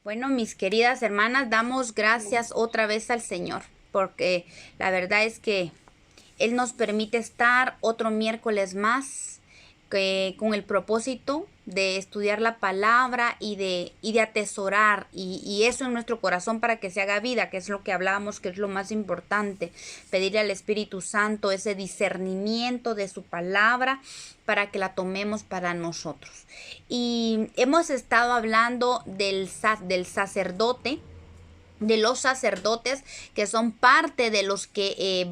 Bueno, mis queridas hermanas, damos gracias otra vez al Señor, porque la verdad es que Él nos permite estar otro miércoles más con el propósito de estudiar la palabra y de atesorar y eso en nuestro corazón para que se haga vida, que es lo que hablábamos, que es lo más importante, pedirle al Espíritu Santo ese discernimiento de su palabra para que la tomemos para nosotros. Y hemos estado hablando del sacerdote, de los sacerdotes que son parte de los que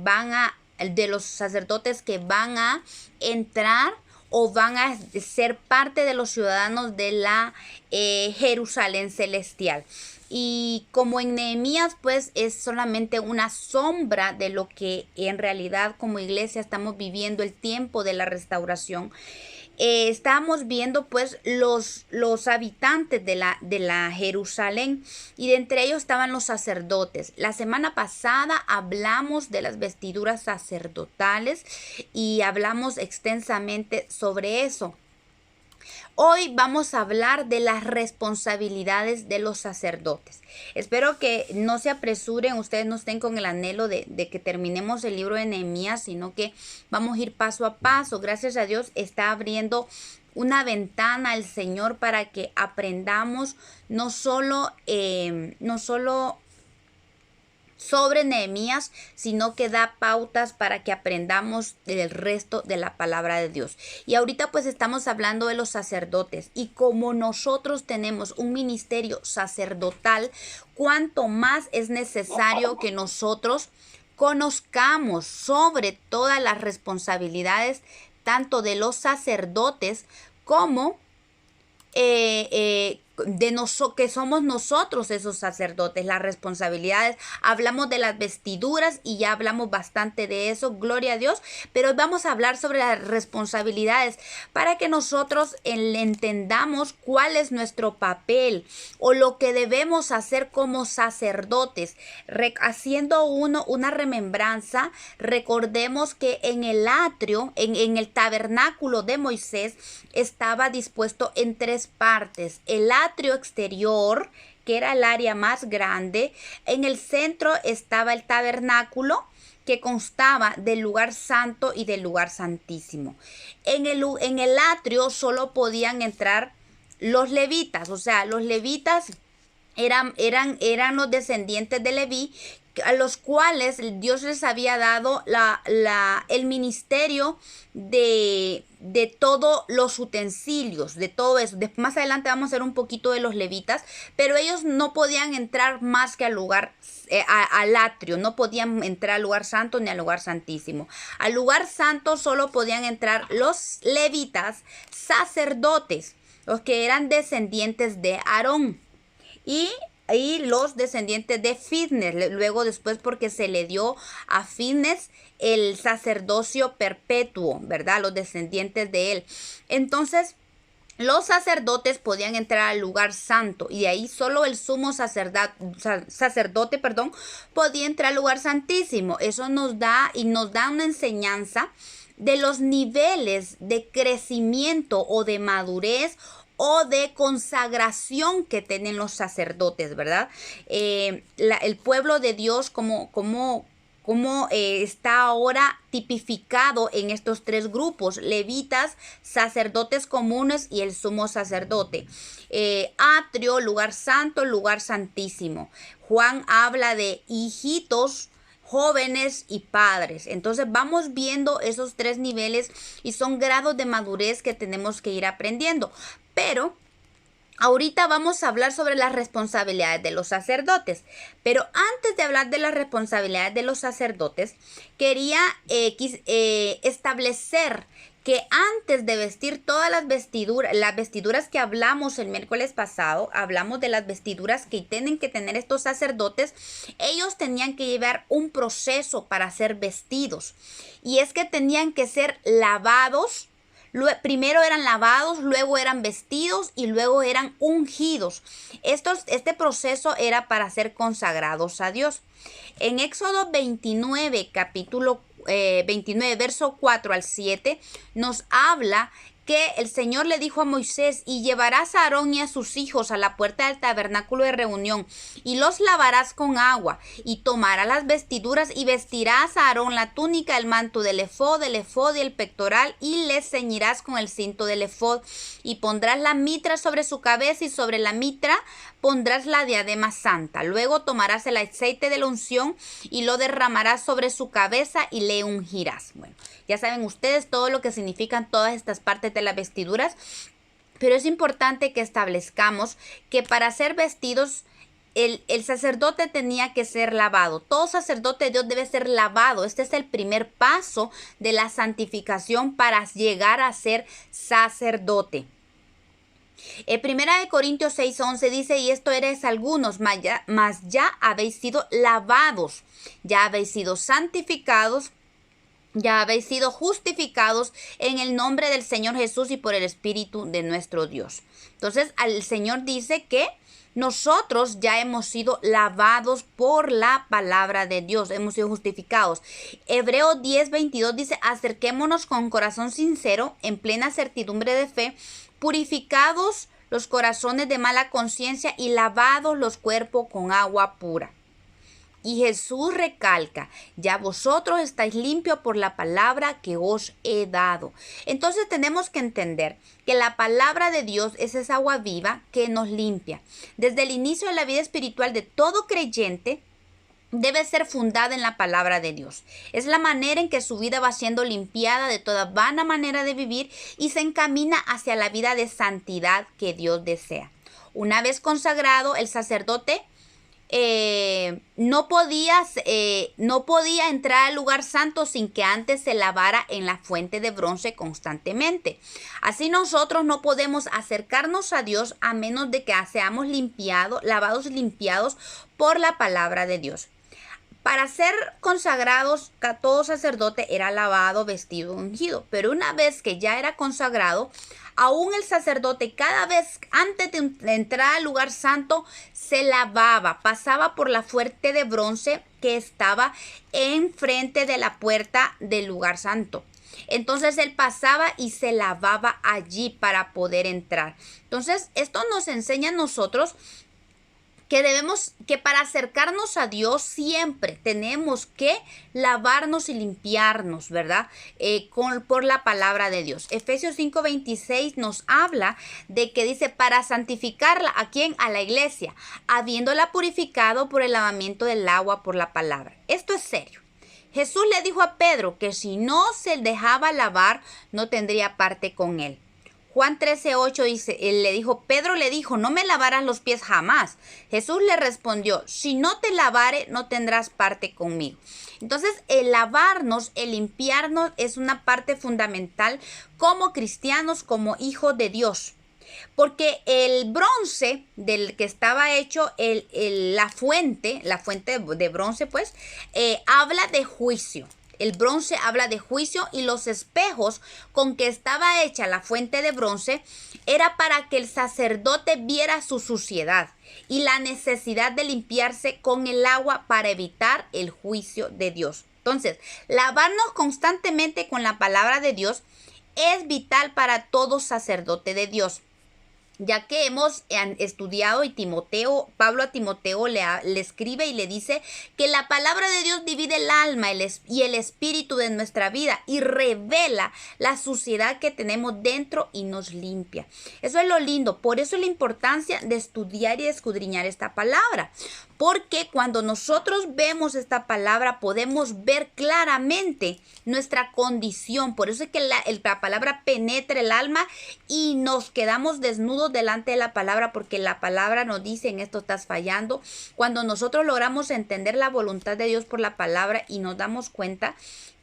de los sacerdotes que van a entrar o van a ser parte de los ciudadanos de la Jerusalén celestial. Y como en Nehemías, pues es solamente una sombra de lo que en realidad como iglesia estamos viviendo, el tiempo de la restauración. Estábamos viendo pues los habitantes de la Jerusalén, y de entre ellos estaban los sacerdotes. La semana pasada hablamos de las vestiduras sacerdotales y hablamos extensamente sobre eso. Hoy vamos a hablar de las responsabilidades de los sacerdotes. Espero que no se apresuren, ustedes no estén con el anhelo de que terminemos el libro de Nehemías, sino que vamos a ir paso a paso. Gracias a Dios está abriendo una ventana al Señor para que aprendamos no solo sobre Nehemías, sino que da pautas para que aprendamos del resto de la palabra de Dios. Y ahorita pues estamos hablando de los sacerdotes, y como nosotros tenemos un ministerio sacerdotal, cuanto más es necesario que nosotros conozcamos sobre todas las responsabilidades tanto de los sacerdotes como que somos nosotros esos sacerdotes, las responsabilidades. Hablamos de las vestiduras y ya hablamos bastante de eso, gloria a Dios, pero hoy vamos a hablar sobre las responsabilidades para que nosotros entendamos cuál es nuestro papel o lo que debemos hacer como sacerdotes. Haciendo una remembranza, recordemos que en el atrio, en el tabernáculo de Moisés, estaba dispuesto en tres partes: el atrio exterior, que era el área más grande; en el centro estaba el tabernáculo, que constaba del lugar santo y del lugar santísimo. En el atrio solo podían entrar los levitas, o sea, los levitas eran los descendientes de Leví, a los cuales Dios les había dado el ministerio de todos los utensilios, de todo eso. Más adelante vamos a ver un poquito de los levitas, pero ellos no podían entrar más que al lugar, al atrio, no podían entrar al lugar santo ni al lugar santísimo. Al lugar santo solo podían entrar los levitas, sacerdotes, los que eran descendientes de Aarón. Y los descendientes de Fitnes, luego después, porque se le dio a Fitnes el sacerdocio perpetuo, ¿verdad? Los descendientes de él. Entonces, los sacerdotes podían entrar al lugar santo, y de ahí solo el sumo sacerdote, podía entrar al lugar santísimo. Eso nos da una enseñanza de los niveles de crecimiento o de madurez o de consagración que tienen los sacerdotes, ¿verdad? El pueblo de Dios como está ahora tipificado en estos tres grupos: levitas, sacerdotes comunes y el sumo sacerdote. Atrio, lugar santo, lugar santísimo. Juan habla de hijitos, jóvenes y padres. Entonces vamos viendo esos tres niveles, y son grados de madurez que tenemos que ir aprendiendo. Pero ahorita vamos a hablar sobre las responsabilidades de los sacerdotes. Pero antes de hablar de las responsabilidades de los sacerdotes, quería establecer que antes de vestir todas las vestiduras que hablamos el miércoles pasado, hablamos de las vestiduras que tienen que tener estos sacerdotes. Ellos tenían que llevar un proceso para ser vestidos, y es que tenían que ser lavados. Primero eran lavados, luego eran vestidos y luego eran ungidos. Este proceso era para ser consagrados a Dios. En Éxodo 29, capítulo 29, verso 4 al 7, nos habla que el Señor le dijo a Moisés: y llevarás a Aarón y a sus hijos a la puerta del tabernáculo de reunión, y los lavarás con agua, y tomarás las vestiduras, y vestirás a Aarón la túnica, el manto del efod y el pectoral, y le ceñirás con el cinto del efod, y pondrás la mitra sobre su cabeza, y sobre la mitra pondrás la diadema santa. Luego tomarás el aceite de la unción y lo derramarás sobre su cabeza y le ungirás. Bueno, ya saben ustedes todo lo que significan todas estas partes de las vestiduras, pero es importante que establezcamos que para ser vestidos el sacerdote tenía que ser lavado. Todo sacerdote de Dios debe ser lavado. Este es el primer paso de la santificación para llegar a ser sacerdote. Primera de Corintios 6:11 dice: y esto eres algunos, mas ya habéis sido lavados, ya habéis sido santificados, ya habéis sido justificados en el nombre del Señor Jesús y por el Espíritu de nuestro Dios. Entonces, el Señor dice que nosotros ya hemos sido lavados por la palabra de Dios, hemos sido justificados. Hebreos 10:22 dice: acerquémonos con corazón sincero, en plena certidumbre de fe, purificados los corazones de mala conciencia y lavados los cuerpos con agua pura. Y Jesús recalca: ya vosotros estáis limpios por la palabra que os he dado. Entonces tenemos que entender que la palabra de Dios es esa agua viva que nos limpia. Desde el inicio de la vida espiritual de todo creyente, debe ser fundada en la palabra de Dios. Es la manera en que su vida va siendo limpiada de toda vana manera de vivir y se encamina hacia la vida de santidad que Dios desea. Una vez consagrado, el sacerdote no podía entrar al lugar santo sin que antes se lavara en la fuente de bronce constantemente. Así nosotros no podemos acercarnos a Dios a menos de que seamos limpiados por la palabra de Dios. Para ser consagrados, todo sacerdote era lavado, vestido, ungido. Pero una vez que ya era consagrado, aún el sacerdote, cada vez antes de entrar al lugar santo, se lavaba, pasaba por la fuente de bronce que estaba enfrente de la puerta del lugar santo. Entonces él pasaba y se lavaba allí para poder entrar. Entonces esto nos enseña a nosotros que para acercarnos a Dios siempre tenemos que lavarnos y limpiarnos, ¿verdad? Por la palabra de Dios. Efesios 5:26 nos habla de que dice: para santificarla, ¿a quién? A la iglesia, habiéndola purificado por el lavamiento del agua por la palabra. Esto es serio. Jesús le dijo a Pedro que si no se dejaba lavar, no tendría parte con él. Juan 13:8 dice, Pedro le dijo: no me lavarás los pies jamás. Jesús le respondió: si no te lavare, no tendrás parte conmigo. Entonces, el lavarnos, el limpiarnos es una parte fundamental como cristianos, como hijos de Dios. Porque el bronce del que estaba hecho la fuente de bronce, pues, habla de juicio. El bronce habla de juicio, y los espejos con que estaba hecha la fuente de bronce era para que el sacerdote viera su suciedad y la necesidad de limpiarse con el agua para evitar el juicio de Dios. Entonces, lavarnos constantemente con la palabra de Dios es vital para todo sacerdote de Dios, ya que hemos estudiado, y Pablo a Timoteo le escribe y le dice que la palabra de Dios divide el alma y el espíritu de nuestra vida y revela la suciedad que tenemos dentro y nos limpia. Eso es lo lindo. Por eso la importancia de estudiar y escudriñar esta palabra. Porque cuando nosotros vemos esta palabra podemos ver claramente nuestra condición. Por eso es que la palabra penetra el alma y nos quedamos desnudos delante de la palabra, porque la palabra nos dice: en esto estás fallando. Cuando nosotros logramos entender la voluntad de Dios por la palabra y nos damos cuenta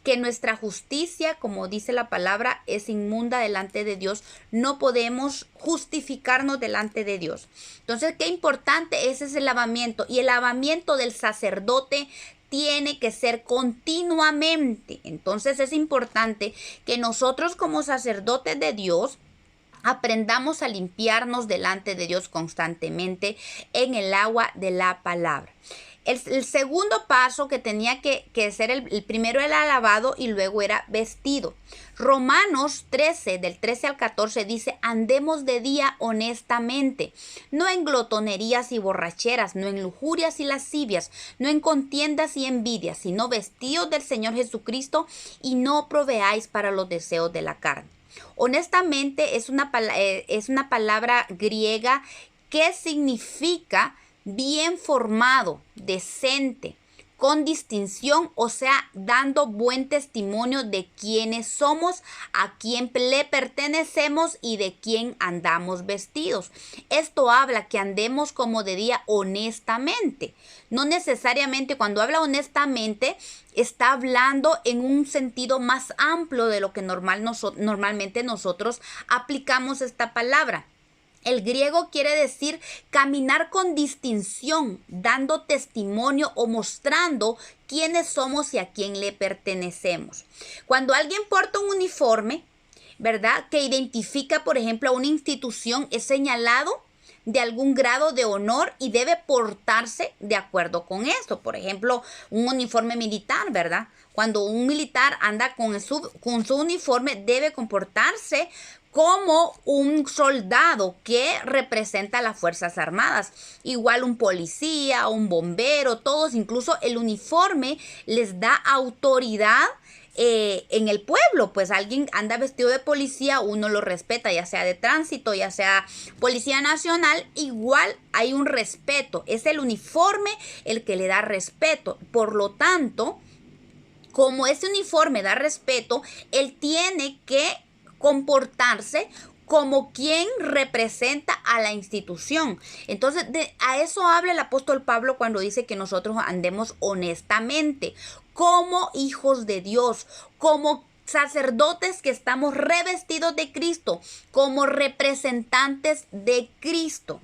que nuestra justicia, como dice la palabra, es inmunda delante de Dios, no podemos justificarnos delante de Dios. Entonces, qué importante es ese lavamiento, y el lavamiento del sacerdote tiene que ser continuamente. Entonces es importante que nosotros como sacerdotes de Dios aprendamos a limpiarnos delante de Dios constantemente en el agua de la palabra. El segundo paso que tenía que ser el primero era lavado y luego era vestido. Romanos 13, del 13 al 14 dice, andemos de día honestamente, no en glotonerías y borracheras, no en lujurias y lascivias, no en contiendas y envidias, sino vestidos del Señor Jesucristo y no proveáis para los deseos de la carne. Honestamente es una palabra griega que significa bien formado, decente, con distinción, o sea, dando buen testimonio de quiénes somos, a quién le pertenecemos y de quién andamos vestidos. Esto habla que andemos como de día honestamente. No necesariamente cuando habla honestamente está hablando en un sentido más amplio de lo que normalmente nosotros aplicamos esta palabra. El griego quiere decir caminar con distinción, dando testimonio o mostrando quiénes somos y a quién le pertenecemos. Cuando alguien porta un uniforme, ¿verdad?, que identifica, por ejemplo, a una institución, es señalado de algún grado de honor y debe portarse de acuerdo con esto. Por ejemplo, un uniforme militar, ¿verdad? Cuando un militar anda con su uniforme, debe comportarse como un soldado que representa a las Fuerzas Armadas. Igual un policía, un bombero, todos, incluso el uniforme les da autoridad en el pueblo. Pues alguien anda vestido de policía, uno lo respeta, ya sea de tránsito, ya sea policía nacional, igual hay un respeto. Es el uniforme el que le da respeto. Por lo tanto, como ese uniforme da respeto, él tiene que comportarse como quien representa a la institución. Entonces, a eso habla el apóstol Pablo cuando dice que nosotros andemos honestamente, como hijos de Dios, como sacerdotes que estamos revestidos de Cristo, como representantes de Cristo.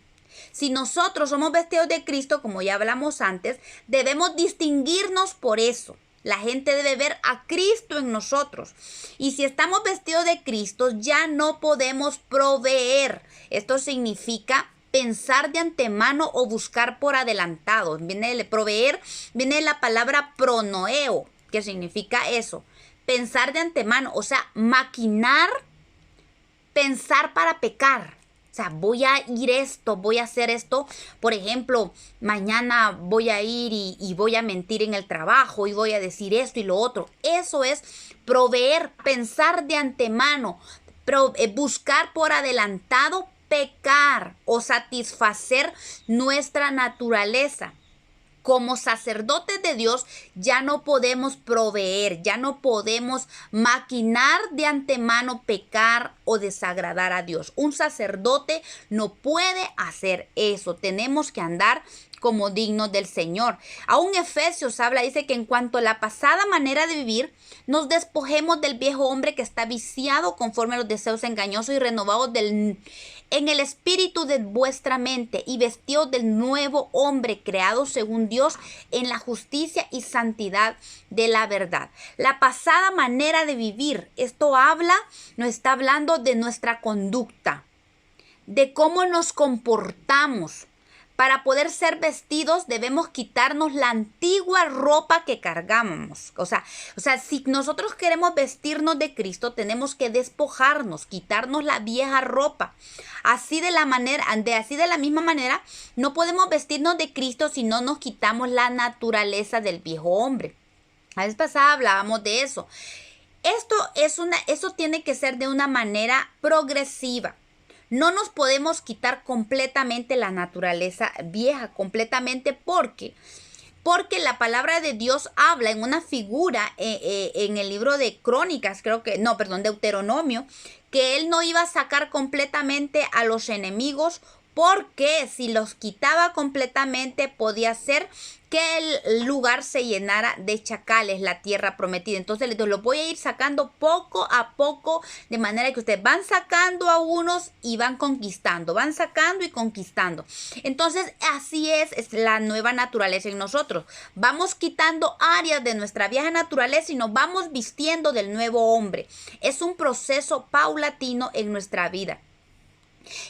Si nosotros somos vestidos de Cristo, como ya hablamos antes, debemos distinguirnos por eso. La gente debe ver a Cristo en nosotros. Y si estamos vestidos de Cristo, ya no podemos proveer. Esto significa pensar de antemano o buscar por adelantado. Viene de proveer, viene de la palabra pronoeo, que significa eso. Pensar de antemano, o sea, maquinar, pensar para pecar. O sea, voy a ir esto, voy a hacer esto. Por ejemplo, mañana voy a ir y voy a mentir en el trabajo y voy a decir esto y lo otro. Eso es proveer, pensar de antemano, buscar por adelantado, pecar o satisfacer nuestra naturaleza. Como sacerdotes de Dios ya no podemos proveer, ya no podemos maquinar de antemano pecar o desagradar a Dios. Un sacerdote no puede hacer eso. Tenemos que andar como dignos del Señor. Aún Efesios habla, dice que en cuanto a la pasada manera de vivir, nos despojemos del viejo hombre que está viciado conforme a los deseos engañosos y renovados en el espíritu de vuestra mente y vestidos del nuevo hombre creado según Dios en la justicia y santidad de la verdad. La pasada manera de vivir, esto nos está hablando de nuestra conducta, de cómo nos comportamos. Para poder ser vestidos debemos quitarnos la antigua ropa que cargábamos. O sea, si nosotros queremos vestirnos de Cristo, tenemos que despojarnos, quitarnos la vieja ropa. Así de la misma manera, no podemos vestirnos de Cristo si no nos quitamos la naturaleza del viejo hombre. La vez pasada hablábamos de eso. Eso tiene que ser de una manera progresiva. No nos podemos quitar completamente la naturaleza vieja, completamente porque la palabra de Dios habla en una figura en el libro de Crónicas, Deuteronomio, que él no iba a sacar completamente a los enemigos, porque si los quitaba completamente podía ser que el lugar se llenara de chacales, la tierra prometida. Entonces los voy a ir sacando poco a poco, de manera que ustedes van sacando a unos y van conquistando, van sacando y conquistando. Entonces así es la nueva naturaleza en nosotros. Vamos quitando áreas de nuestra vieja naturaleza y nos vamos vistiendo del nuevo hombre. Es un proceso paulatino en nuestra vida.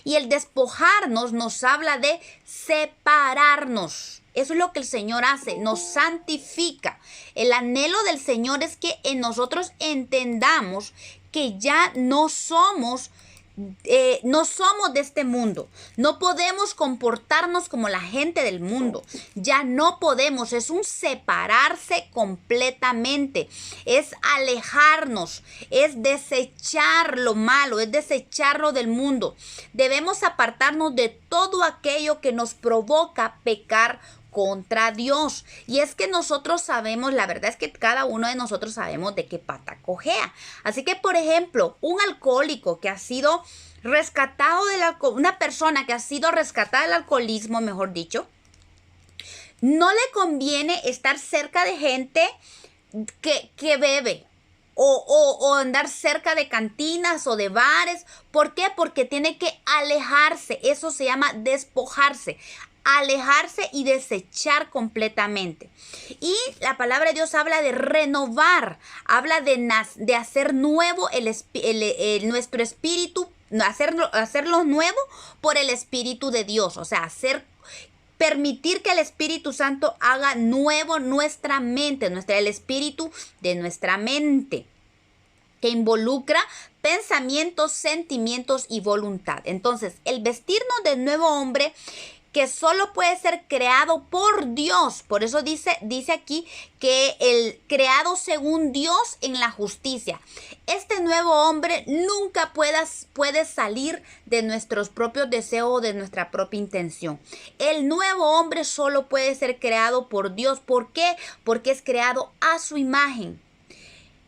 Y el despojarnos nos habla de separarnos. Eso es lo que el Señor hace, nos santifica. El anhelo del Señor es que en nosotros entendamos que ya no somos de este mundo. No podemos comportarnos como la gente del mundo. Ya no podemos. Es un separarse completamente. Es alejarnos. Es desechar lo malo. Es desecharlo del mundo. Debemos apartarnos de todo aquello que nos provoca pecar contra Dios. Y es que nosotros sabemos, la verdad es que cada uno de nosotros sabemos de qué pata cojea. Así que, por ejemplo, un alcohólico que ha sido rescatado una persona que ha sido rescatada del alcoholismo, mejor dicho, no le conviene estar cerca de gente que bebe. O andar cerca de cantinas o de bares. ¿Por qué? Porque tiene que alejarse. Eso se llama despojarse. Alejarse y desechar completamente. Y la palabra de Dios habla de renovar, habla de hacer nuevo nuestro espíritu, hacerlo nuevo por el Espíritu de Dios. O sea, permitir que el Espíritu Santo haga nuevo nuestra mente, el espíritu de nuestra mente, que involucra pensamientos, sentimientos y voluntad. Entonces, el vestirnos del nuevo hombre que solo puede ser creado por Dios. Por eso dice aquí que el creado según Dios en la justicia. Este nuevo hombre nunca puede salir de nuestros propios deseos o de nuestra propia intención. El nuevo hombre solo puede ser creado por Dios. ¿Por qué? Porque es creado a su imagen,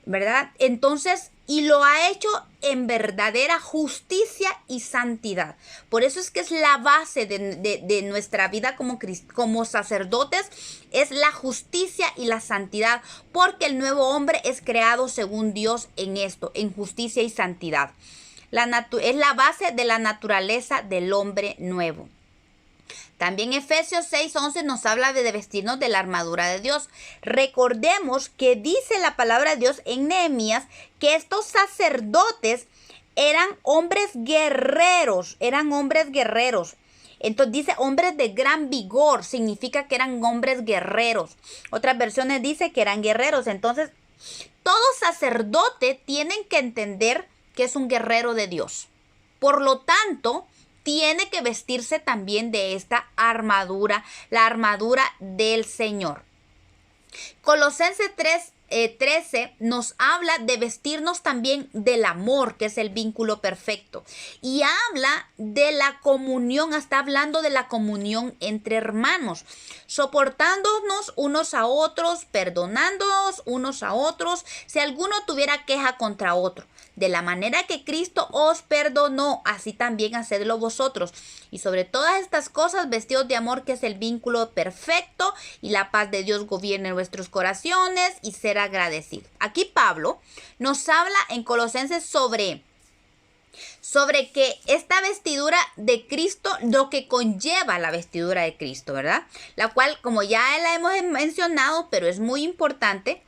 ¿verdad? Entonces, y lo ha hecho en verdadera justicia y santidad. Por eso es que es la base de nuestra vida como sacerdotes, es la justicia y la santidad, porque el nuevo hombre es creado según Dios en esto, en justicia y santidad. Es la base de la naturaleza del hombre nuevo. También Efesios 6:11 nos habla de vestirnos de la armadura de Dios. Recordemos que dice la palabra de Dios en Nehemías que estos sacerdotes eran hombres guerreros. Entonces dice hombres de gran vigor, significa que eran hombres guerreros. Otras versiones dice que eran guerreros. Entonces, todo sacerdote tiene que entender que es un guerrero de Dios. Por lo tanto, tiene que vestirse también de esta armadura, la armadura del Señor. Colosenses 13 nos habla de vestirnos también del amor, que es el vínculo perfecto. Y habla de la comunión, está hablando de la comunión entre hermanos, soportándonos unos a otros, perdonándonos unos a otros, si alguno tuviera queja contra otro. De la manera que Cristo os perdonó, así también hacedlo vosotros. Y sobre todas estas cosas, vestidos de amor, que es el vínculo perfecto, y la paz de Dios gobierne vuestros corazones, y ser agradecidos. Aquí Pablo nos habla en Colosenses sobre que esta vestidura de Cristo, lo que conlleva la vestidura de Cristo, ¿verdad? La cual, como ya la hemos mencionado, pero es muy importante,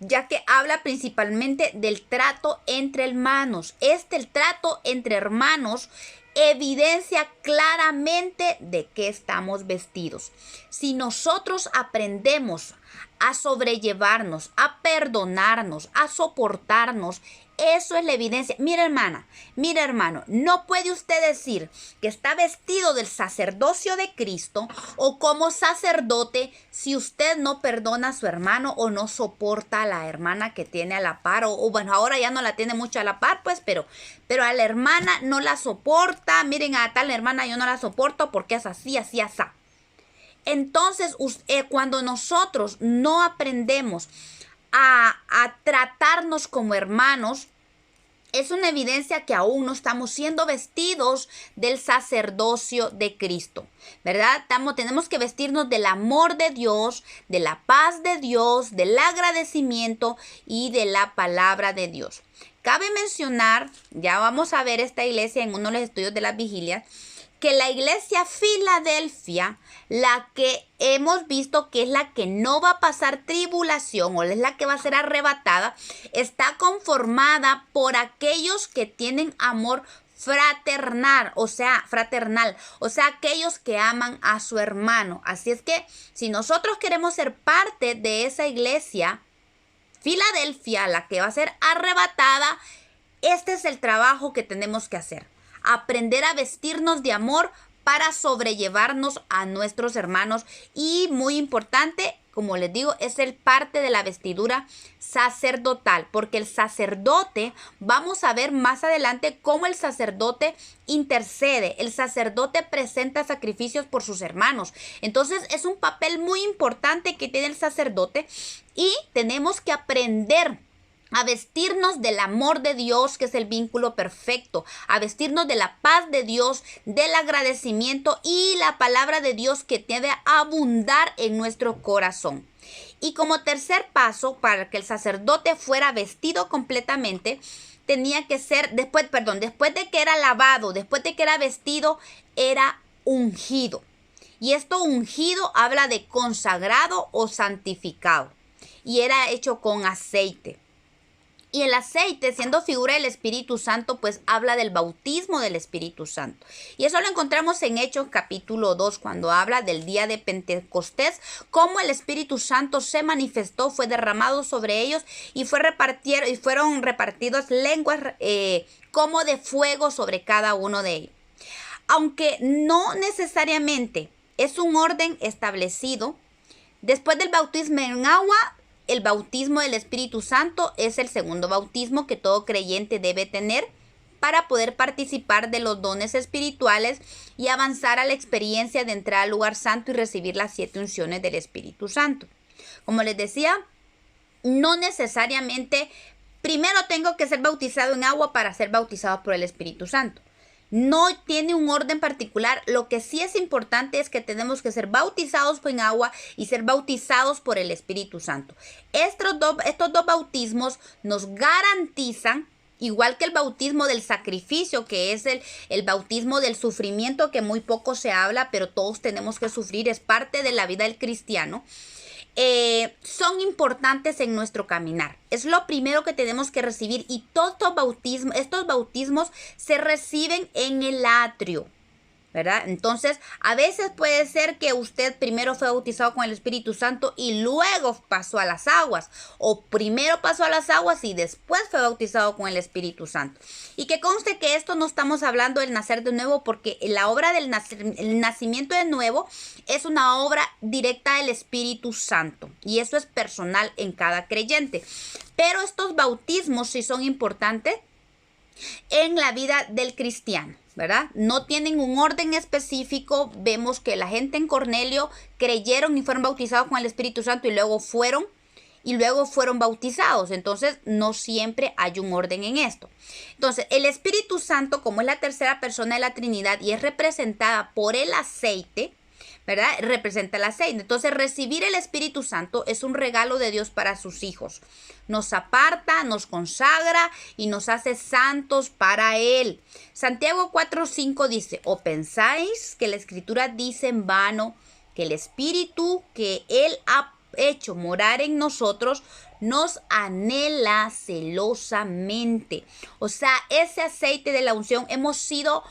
ya que habla principalmente del trato entre hermanos. El trato entre hermanos evidencia claramente de qué estamos vestidos. Si nosotros aprendemos a sobrellevarnos, a perdonarnos, a soportarnos, eso es la evidencia. Mira, hermana, mira, hermano, no puede usted decir que está vestido del sacerdocio de Cristo o como sacerdote si usted no perdona a su hermano o no soporta a la hermana que tiene a la par. O bueno, ahora ya no la tiene mucho a la par, pues, pero a la hermana no la soporta. Miren, a tal hermana yo no la soporto porque es así, así, así. Entonces, cuando nosotros no aprendemos a tratarnos como hermanos, es una evidencia que aún no estamos siendo vestidos del sacerdocio de Cristo, ¿verdad? Tenemos que vestirnos del amor de Dios, de la paz de Dios, del agradecimiento y de la palabra de Dios. Cabe mencionar, ya vamos a ver esta iglesia en uno de los estudios de las vigilias, que la iglesia Filadelfia, la que hemos visto que es la que no va a pasar tribulación o es la que va a ser arrebatada, está conformada por aquellos que tienen amor fraternal, o sea, aquellos que aman a su hermano. Así es que si nosotros queremos ser parte de esa iglesia, Filadelfia, la que va a ser arrebatada, este es el trabajo que tenemos que hacer. Aprender a vestirnos de amor para sobrellevarnos a nuestros hermanos. Y muy importante, como les digo, es el parte de la vestidura sacerdotal, porque el sacerdote, vamos a ver más adelante cómo el sacerdote intercede, el sacerdote presenta sacrificios por sus hermanos. Entonces es un papel muy importante que tiene el sacerdote y tenemos que aprender a vestirnos del amor de Dios, que es el vínculo perfecto, a vestirnos de la paz de Dios, del agradecimiento y la palabra de Dios que debe abundar en nuestro corazón. Y como tercer paso, para que el sacerdote fuera vestido completamente, tenía que ser, después de que era lavado, después de que era vestido, era ungido. Y esto ungido habla de consagrado o santificado. Y era hecho con aceite. Y el aceite, siendo figura del Espíritu Santo, pues habla del bautismo del Espíritu Santo. Y eso lo encontramos en Hechos capítulo 2, cuando habla del día de Pentecostés, cómo el Espíritu Santo se manifestó, fue derramado sobre ellos y fueron repartidas lenguas como de fuego sobre cada uno de ellos. Aunque no necesariamente es un orden establecido, después del bautismo en agua, el bautismo del Espíritu Santo es el segundo bautismo que todo creyente debe tener para poder participar de los dones espirituales y avanzar a la experiencia de entrar al lugar santo y recibir las 7 unciones del Espíritu Santo. Como les decía, no necesariamente primero tengo que ser bautizado en agua para ser bautizado por el Espíritu Santo. No tiene un orden particular. Lo que sí es importante es que tenemos que ser bautizados en agua y ser bautizados por el Espíritu Santo. Estos dos bautismos nos garantizan, igual que el bautismo del sacrificio, que es el bautismo del sufrimiento, que muy poco se habla, pero todos tenemos que sufrir, es parte de la vida del cristiano. Son importantes en nuestro caminar. Es lo primero que tenemos que recibir y todos estos bautismos se reciben en el atrio, ¿verdad? Entonces, a veces puede ser que usted primero fue bautizado con el Espíritu Santo y luego pasó a las aguas, o primero pasó a las aguas y después fue bautizado con el Espíritu Santo. Y que conste que esto no estamos hablando del nacer de nuevo, porque la obra del nacimiento de nuevo es una obra directa del Espíritu Santo y eso es personal en cada creyente. Pero estos bautismos sí son importantes en la vida del cristiano, ¿verdad? No tienen un orden específico. Vemos que la gente en Cornelio creyeron y fueron bautizados con el Espíritu Santo y luego fueron bautizados. Entonces, no siempre hay un orden en esto. Entonces, el Espíritu Santo, como es la tercera persona de la Trinidad y es representada por el aceite, ¿verdad? Representa el aceite. Entonces, recibir el Espíritu Santo es un regalo de Dios para sus hijos. Nos aparta, nos consagra y nos hace santos para Él. Santiago 4:5 dice: ¿o pensáis que la Escritura dice en vano que el Espíritu que Él ha hecho morar en nosotros nos anhela celosamente? O sea, ese aceite de la unción hemos sido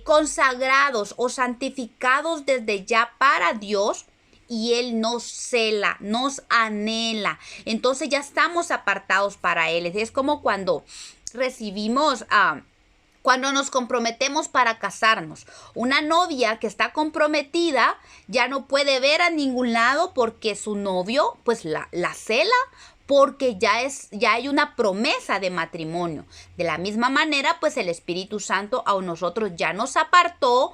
consagrados o santificados desde ya para Dios y Él nos cela, nos anhela. Entonces ya estamos apartados para Él. Es como cuando recibimos cuando nos comprometemos para casarnos. Una novia que está comprometida ya no puede ver a ningún lado porque su novio pues la cela, porque ya hay una promesa de matrimonio. De la misma manera, pues el Espíritu Santo a nosotros ya nos apartó.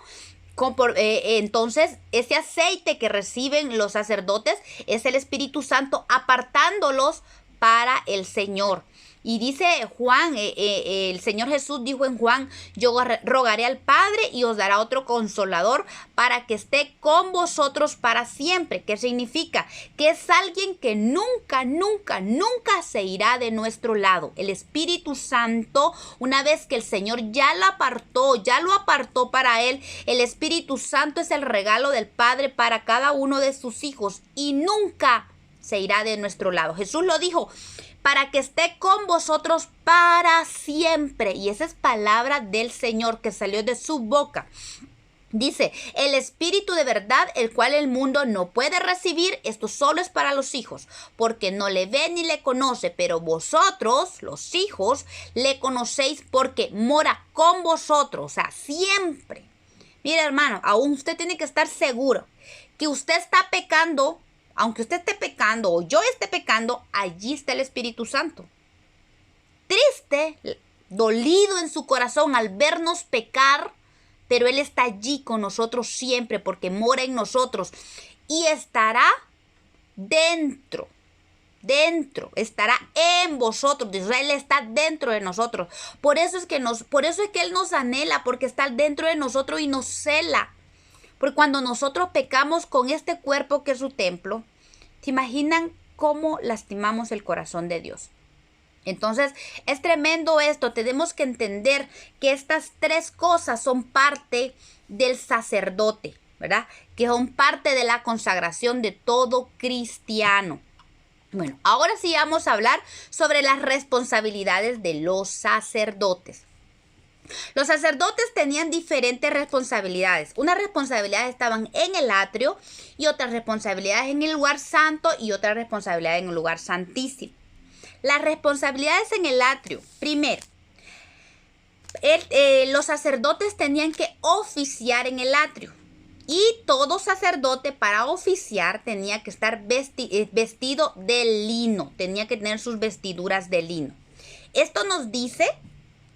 Entonces, ese aceite que reciben los sacerdotes es el Espíritu Santo apartándolos para el Señor. Y dice Juan, el Señor Jesús dijo en Juan: yo rogaré al Padre y os dará otro consolador para que esté con vosotros para siempre. ¿Qué significa? Que es alguien que nunca, nunca, nunca se irá de nuestro lado. El Espíritu Santo, una vez que el Señor ya lo apartó para Él, el Espíritu Santo es el regalo del Padre para cada uno de sus hijos y nunca se irá de nuestro lado. Jesús lo dijo, para que esté con vosotros para siempre. Y esa es palabra del Señor que salió de su boca. Dice, el Espíritu de verdad, el cual el mundo no puede recibir, esto solo es para los hijos, porque no le ve ni le conoce, pero vosotros, los hijos, le conocéis porque mora con vosotros, o sea, siempre. Mira, hermano, aún usted tiene que estar seguro que usted está pecando, aunque usted esté pecando o yo esté pecando, allí está el Espíritu Santo. Triste, dolido en su corazón al vernos pecar, pero Él está allí con nosotros siempre porque mora en nosotros y estará dentro, estará en vosotros. Él está dentro de nosotros. Por eso es que Él nos anhela, porque está dentro de nosotros y nos cela. Porque cuando nosotros pecamos con este cuerpo que es su templo, ¿se imaginan cómo lastimamos el corazón de Dios? Entonces, es tremendo esto. Tenemos que entender que estas tres cosas son parte del sacerdote, ¿verdad? Que son parte de la consagración de todo cristiano. Bueno, ahora sí vamos a hablar sobre las responsabilidades de los sacerdotes. Los sacerdotes tenían diferentes responsabilidades. Unas responsabilidades estaban en el atrio y otras responsabilidades en el lugar santo y otras responsabilidades en el lugar santísimo. Las responsabilidades en el atrio. Primero, los sacerdotes tenían que oficiar en el atrio. Y todo sacerdote para oficiar tenía que estar vestido de lino. Tenía que tener sus vestiduras de lino. Esto nos dice,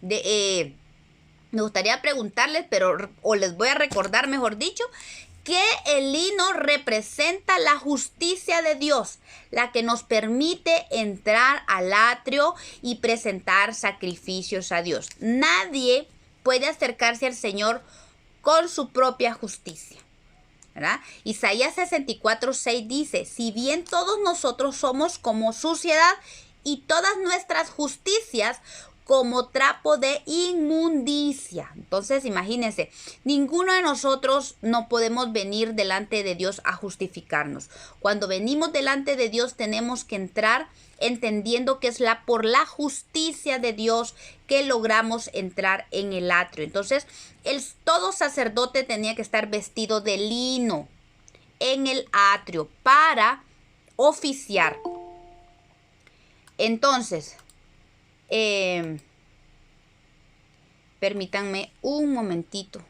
me gustaría preguntarles, o les voy a recordar, mejor dicho, que el lino representa la justicia de Dios, la que nos permite entrar al atrio y presentar sacrificios a Dios. Nadie puede acercarse al Señor con su propia justicia, ¿verdad? Isaías 64:6 dice, si bien todos nosotros somos como suciedad y todas nuestras justicias como trapo de inmundicia. Entonces, imagínense, ninguno de nosotros no podemos venir delante de Dios a justificarnos. Cuando venimos delante de Dios tenemos que entrar entendiendo que es por la justicia de Dios que logramos entrar en el atrio. Entonces, todo sacerdote tenía que estar vestido de lino en el atrio para oficiar. Entonces, permítanme un momentito.